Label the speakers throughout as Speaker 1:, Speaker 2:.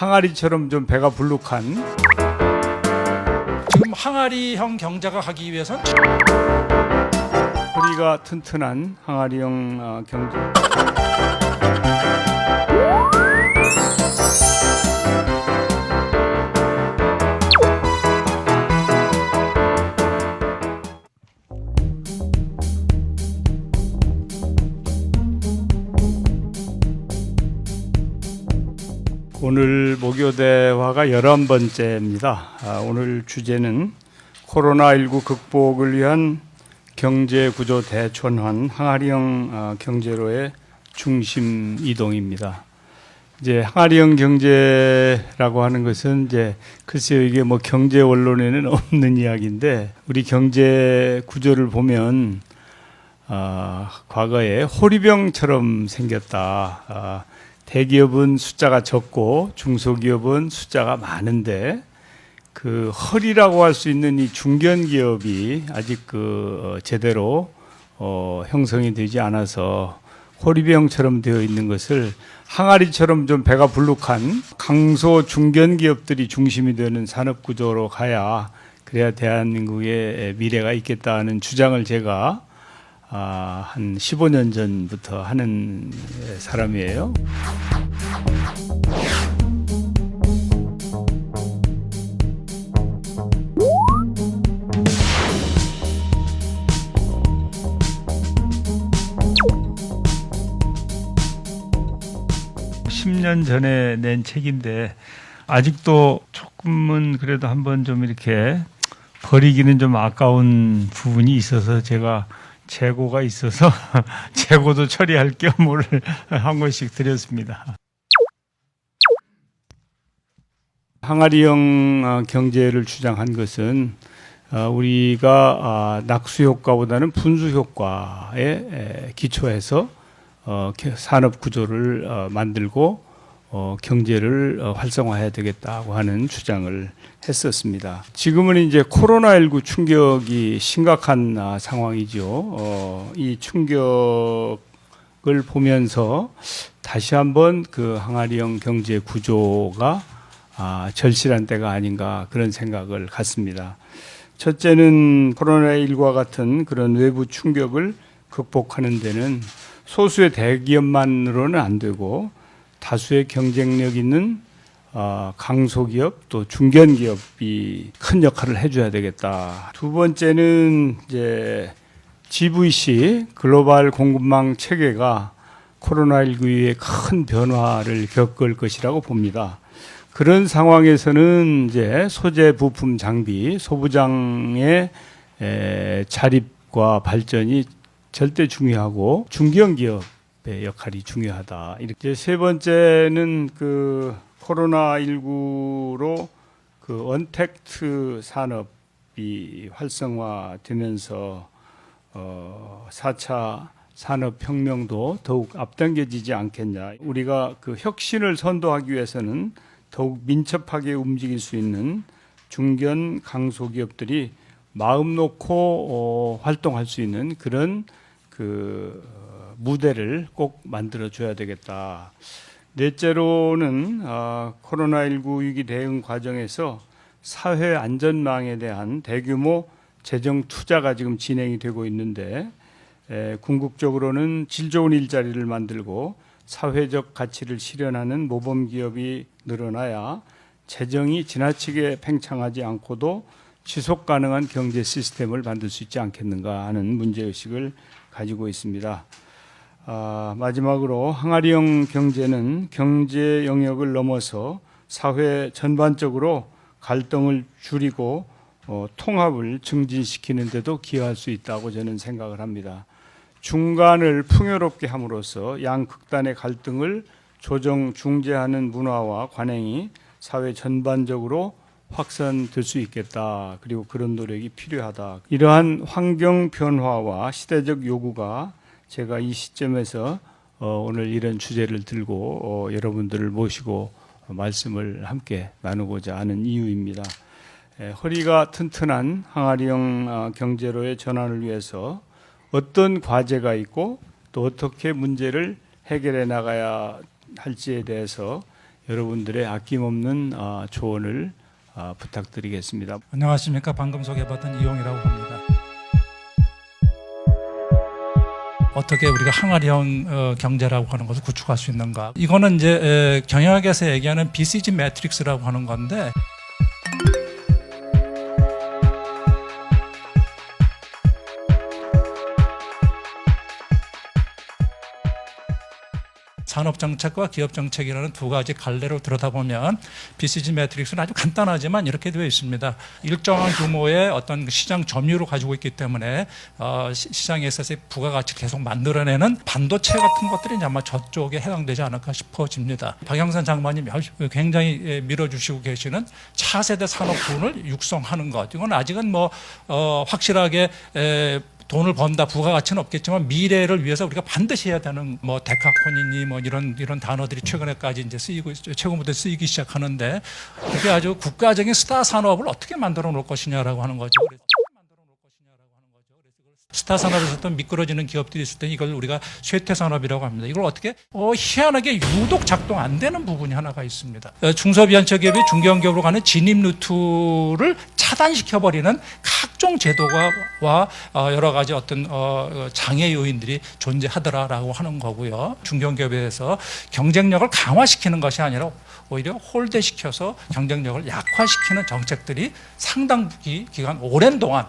Speaker 1: 항아리처럼 좀 배가 불룩한
Speaker 2: 지금 항아리형 경제가 하기 위해선
Speaker 1: 허리가 튼튼한 항아리형 경제. 오늘 목요대화가 11번째입니다. 오늘 주제는 코로나19 극복을 위한 경제구조 대전환 항아리형 경제로의 중심 이동입니다. 이제 항아리형 경제라고 하는 것은 이제 글쎄요, 이게 뭐 경제 원론에는 없는 이야기인데 우리 경제 구조를 보면 과거에 호리병처럼 생겼다. 대기업은 숫자가 적고 중소기업은 숫자가 많은데 그 허리라고 할 수 있는 이 중견기업이 아직 제대로 형성이 되지 않아서 호리병처럼 되어 있는 것을 항아리처럼 좀 배가 불룩한 강소 중견기업들이 중심이 되는 산업구조로 가야 그래야 대한민국의 미래가 있겠다는 주장을 제가 한 15년 전부터 하는 사람이에요. (10년) 전에 낸 책인데 아직도 조금은 그래도 한번 좀 이렇게 버리기는 좀 아까운 부분이 있어서 제가 재고가 있어서 재고도 처리할 겸 오늘 한 권씩 드렸습니다. 항아리형 경제를 주장한 것은 우리가 낙수 효과보다는 분수 효과에 기초해서 산업 구조를 만들고 경제를 활성화해야 되겠다고 하는 주장을 했었습니다. 지금은 이제 코로나19 충격이 심각한 상황이죠. 이 충격을 보면서 다시 한번 그 항아리형 경제 구조가 절실한 때가 아닌가 그런 생각을 갖습니다. 첫째는 코로나19와 같은 그런 외부 충격을 극복하는 데는 소수의 대기업만으로는 안 되고 다수의 경쟁력 있는 강소기업 또 중견기업이 큰 역할을 해줘야 되겠다. 두 번째는 이제 GVC 글로벌 공급망 체계가 코로나19 이후에 큰 변화를 겪을 것이라고 봅니다. 그런 상황에서는 이제 소재, 부품, 장비, 소부장의 자립과 발전이 절대 중요하고 중견기업의 역할이 중요하다. 이렇게 세 번째는 그 코로나19로 그 언택트 산업이 활성화되면서 4차 산업혁명도 더욱 앞당겨지지 않겠냐. 우리가 그 혁신을 선도하기 위해서는 더욱 민첩하게 움직일 수 있는 중견 강소기업들이 마음 놓고 활동할 수 있는 그런 그 무대를 꼭 만들어 줘야 되겠다. 넷째로는 코로나19 위기 대응 과정에서 사회 안전망에 대한 대규모 재정 투자가 지금 진행이 되고 있는데 궁극적으로는 질 좋은 일자리를 만들고 사회적 가치를 실현하는 모범기업이 늘어나야 재정이 지나치게 팽창하지 않고도 지속 가능한 경제 시스템을 만들 수 있지 않겠는가 하는 문제의식을 가지고 있습니다. 마지막으로 항아리형 경제는 경제 영역을 넘어서 사회 전반적으로 갈등을 줄이고 통합을 증진시키는 데도 기여할 수 있다고 저는 생각을 합니다. 중간을 풍요롭게 함으로써 양극단의 갈등을 조정 중재하는 문화와 관행이 사회 전반적으로 확산될 수 있겠다. 그리고 그런 노력이 필요하다. 이러한 환경 변화와 시대적 요구가 제가 이 시점에서 오늘 이런 주제를 들고 여러분들을 모시고 말씀을 함께 나누고자 하는 이유입니다. 허리가 튼튼한 항아리형 경제로의 전환을 위해서 어떤 과제가 있고 또 어떻게 문제를 해결해 나가야 할지에 대해서 여러분들의 아낌없는 조언을 부탁드리겠습니다.
Speaker 2: 안녕하십니까. 방금 소개받은 이용이라고 합니다. 어떻게 우리가 항아리형 경제라고 하는 것을 구축할 수 있는가? 이거는 이제 경영학에서 얘기하는 BCG 매트릭스라고 하는 건데, 산업정책과 기업정책이라는 두 가지 갈래로 들여다보면 BCG 매트릭스는 아주 간단하지만 이렇게 되어 있습니다. 일정한 규모의 어떤 시장 점유율을 가지고 있기 때문에 시장에 있어서 부가가치를 계속 만들어내는 반도체 같은 것들이 아마 저쪽에 해당되지 않을까 싶어집니다. 박영선 장관님 굉장히 밀어주시고 계시는 차세대 산업군을 육성하는 것, 이건 아직은 확실하게 돈을 번다, 부가가치는 없겠지만 미래를 위해서 우리가 반드시 해야 되는 데카코니니 이런 단어들이 최근에까지 이제 최근부터 쓰이기 시작하는데, 그게 아주 국가적인 스타 산업을 어떻게 만들어 놓을 것이냐라고 하는 거죠. 스타 산업에서 또 미끄러지는 기업들이 있을 때 이걸 우리가 쇠퇴 산업이라고 합니다. 이걸 어떻게 희한하게 유독 작동 안 되는 부분이 하나가 있습니다. 중소벤처기업이 중견기업으로 가는 진입 루트를 차단시켜버리는 각종 제도와 여러 가지 어떤 장애 요인들이 존재하더라라고 하는 거고요. 중견기업에서 경쟁력을 강화시키는 것이 아니라 오히려 홀대시켜서 경쟁력을 약화시키는 정책들이 상당 기간 오랜 동안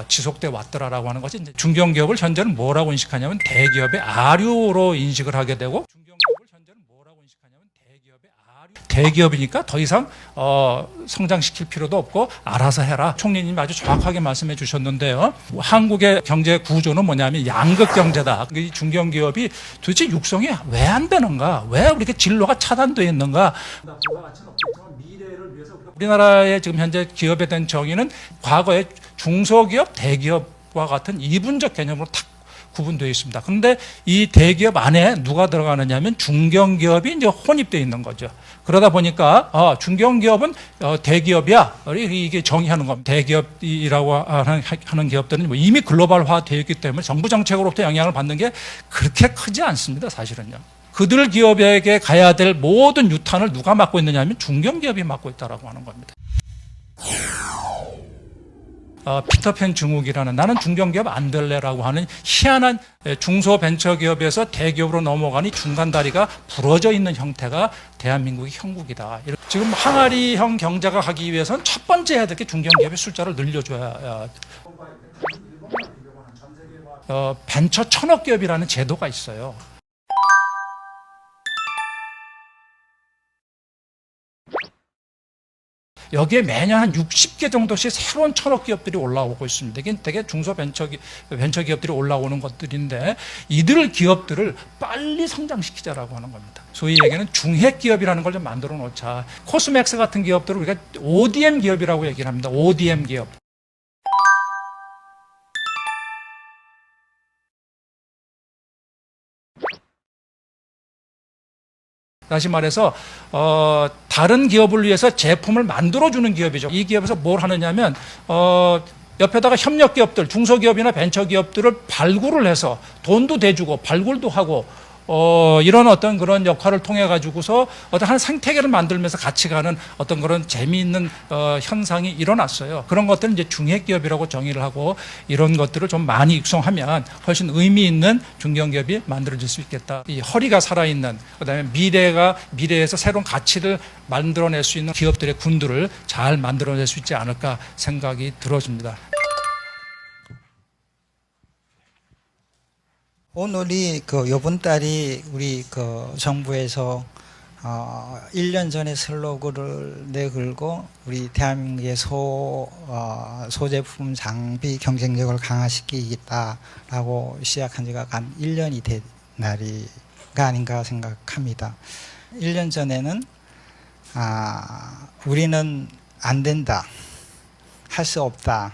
Speaker 2: 지속돼 왔더라라고 하는 것이, 이제 중견기업을 현재는 뭐라고 인식하냐면 대기업의 아류로 인식을 하게 되고, 대기업이니까 더 이상 성장시킬 필요도 없고 알아서 해라. 총리님이 아주 정확하게 말씀해 주셨는데요. 한국의 경제 구조는 뭐냐면 양극 경제다. 이 중견기업이 도대체 육성이 왜 안 되는가? 왜 이렇게 진로가 차단되어 있는가? 우리나라의 지금 현재 기업에 대한 정의는 과거에 중소기업, 대기업과 같은 이분적 개념으로 탁 구분되어 있습니다. 그런데 이 대기업 안에 누가 들어가느냐 하면 중견기업이 이제 혼입되어 있는 거죠. 그러다 보니까 중견기업은 대기업이야, 이게 정의하는 겁니다. 대기업이라고 하는 기업들은 이미 글로벌화 되어 있기 때문에 정부 정책으로부터 영향을 받는 게 그렇게 크지 않습니다. 사실은요. 그들 기업에게 가야 될 모든 유탄을 누가 맡고 있느냐 하면 중견기업이 맡고 있다라고 하는 겁니다. 피터팬 증후기라는, 나는 중견기업 안 될래라고 하는 희한한 중소벤처기업에서 대기업으로 넘어가니 중간 다리가 부러져 있는 형태가 대한민국의 형국이다. 지금 항아리형 경제가 가기 위해서는 첫 번째 해야 될 게 중견기업의 숫자를 늘려줘야. 벤처 1000억 기업이라는 제도가 있어요. 여기에 매년 한 60개 정도씩 새로운 1000억 기업들이 올라오고 있습니다. 이게 되게 벤처기업들이 올라오는 것들인데, 이들 기업들을 빨리 성장시키자라고 하는 겁니다. 소위 얘기하는 중핵기업이라는 걸 좀 만들어 놓자. 코스맥스 같은 기업들을 우리가 ODM 기업이라고 얘기를 합니다. ODM 기업. 다시 말해서 다른 기업을 위해서 제품을 만들어주는 기업이죠. 이 기업에서 뭘 하느냐면 옆에다가 협력기업들, 중소기업이나 벤처기업들을 발굴을 해서 돈도 대주고 발굴도 하고 이런 어떤 그런 역할을 통해 가지고서 어떤 한 생태계를 만들면서 같이 가는 어떤 그런 재미있는 현상이 일어났어요. 그런 것들은 이제 중핵기업이라고 정의를 하고, 이런 것들을 좀 많이 육성하면 훨씬 의미 있는 중견기업이 만들어질 수 있겠다. 이 허리가 살아있는, 그다음에 미래에서 새로운 가치를 만들어낼 수 있는 기업들의 군들을 잘 만들어낼 수 있지 않을까 생각이 들어집니다.
Speaker 3: 오늘이 요번 달이 우리 정부에서 1년 전에 슬로건을 내걸고 우리 대한민국의 소제품 장비 경쟁력을 강화시키겠다라고 시작한 지가 한 1년이 된 날이가 아닌가 생각합니다. 1년 전에는 우리는 안 된다, 할 수 없다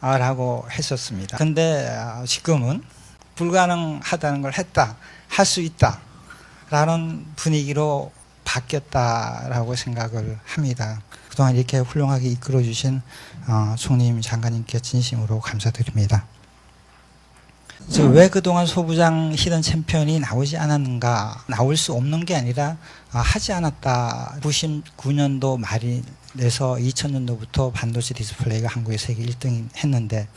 Speaker 3: 라고 했었습니다. 근데 지금은 불가능하다는 걸 했다, 할 수 있다 라는 분위기로 바뀌었다라고 생각을 합니다. 그동안 이렇게 훌륭하게 이끌어 주신 총리님, 장관님께 진심으로 감사드립니다. 왜 그동안 소부장 히든 챔피언이 나오지 않았는가? 나올 수 없는 게 아니라 하지 않았다. 99년도 말에서 2000년도부터 반도체 디스플레이가 한국에 세계 1등 했는데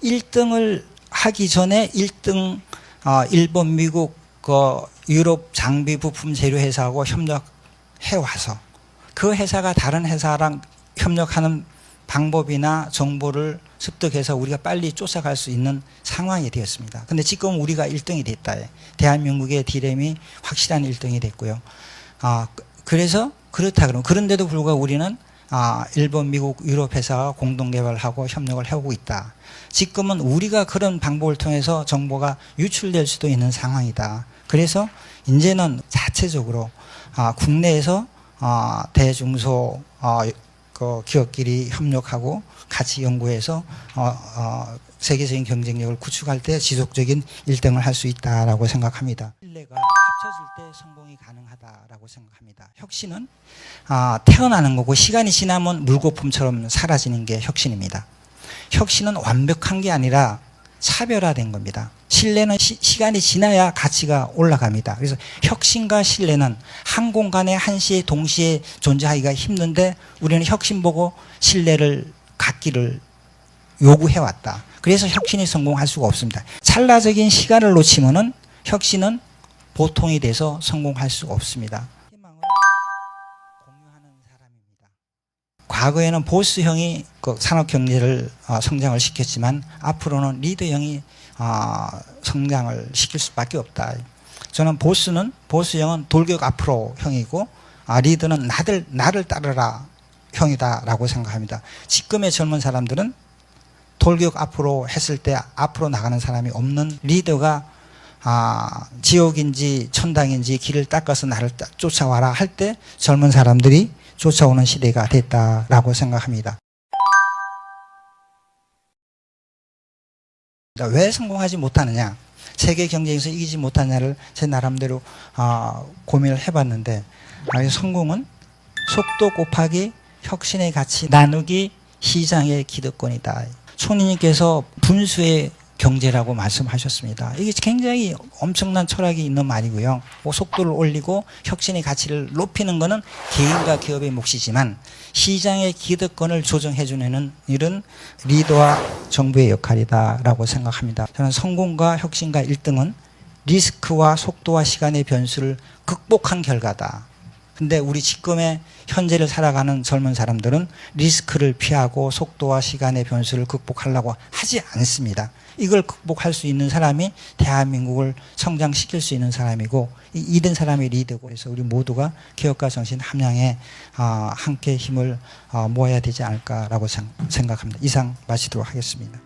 Speaker 3: 1등을 하기 전에 1등 일본, 미국, 유럽 장비 부품 재료 회사하고 협력해 와서 그 회사가 다른 회사랑 협력하는 방법이나 정보를 습득해서 우리가 빨리 쫓아갈 수 있는 상황이 되었습니다. 근데 지금 우리가 1등이 됐다. 대한민국의 D램이 확실한 1등이 됐고요. 그래서 그렇다 그러면 그런데도 불구하고 우리는 일본, 미국, 유럽 회사와 공동 개발하고 협력을 해오고 있다. 지금은 우리가 그런 방법을 통해서 정보가 유출될 수도 있는 상황이다. 그래서 이제는 자체적으로 국내에서 대중소 기업끼리 협력하고 같이 연구해서 세계적인 경쟁력을 구축할 때 지속적인 1등을 할 수 있다라고 생각합니다. 신뢰가 합쳐질 때 성공이 가능하다라고 생각합니다. 혁신은 태어나는 거고 시간이 지나면 물거품처럼 사라지는 게 혁신입니다. 혁신은 완벽한 게 아니라 차별화된 겁니다. 신뢰는 시간이 지나야 가치가 올라갑니다. 그래서 혁신과 신뢰는 한 공간에 한시에 동시에 존재하기가 힘든데 우리는 혁신 보고 신뢰를 갖기를 요구해왔다. 그래서 혁신이 성공할 수가 없습니다. 찰나적인 시간을 놓치면은 혁신은 보통이 돼서 성공할 수가 없습니다. 희망을 공유하는 사람입니다. 과거에는 보스형이 산업 경제를 성장을 시켰지만 앞으로는 리더형이 성장을 시킬 수밖에 없다. 저는 보스형은 돌격 앞으로 형이고 리더는 나를 따르라 형이다라고 생각합니다. 지금의 젊은 사람들은 돌격 앞으로 했을 때 앞으로 나가는 사람이 없는 리더가 지옥인지 천당인지 길을 닦아서 나를 쫓아와라 할 때 젊은 사람들이 쫓아오는 시대가 됐다라고 생각합니다. 왜 성공하지 못하느냐? 세계 경쟁에서 이기지 못하냐를 제 나름대로 고민을 해봤는데 성공은 속도 곱하기 혁신의 가치 나누기 시장의 기득권이다. 총리님께서 분수의 경제라고 말씀하셨습니다. 이게 굉장히 엄청난 철학이 있는 말이고요. 속도를 올리고 혁신의 가치를 높이는 것은 개인과 기업의 몫이지만 시장의 기득권을 조정해주는 일은 리더와 정부의 역할이다라고 생각합니다. 저는 성공과 혁신과 1등은 리스크와 속도와 시간의 변수를 극복한 결과다. 근데 우리 지금의 현재를 살아가는 젊은 사람들은 리스크를 피하고 속도와 시간의 변수를 극복하려고 하지 않습니다. 이걸 극복할 수 있는 사람이 대한민국을 성장시킬 수 있는 사람이고 이런 사람이 리더고 그래서 우리 모두가 개혁과 정신 함량에 함께 힘을 모아야 되지 않을까라고 생각합니다. 이상 마치도록 하겠습니다.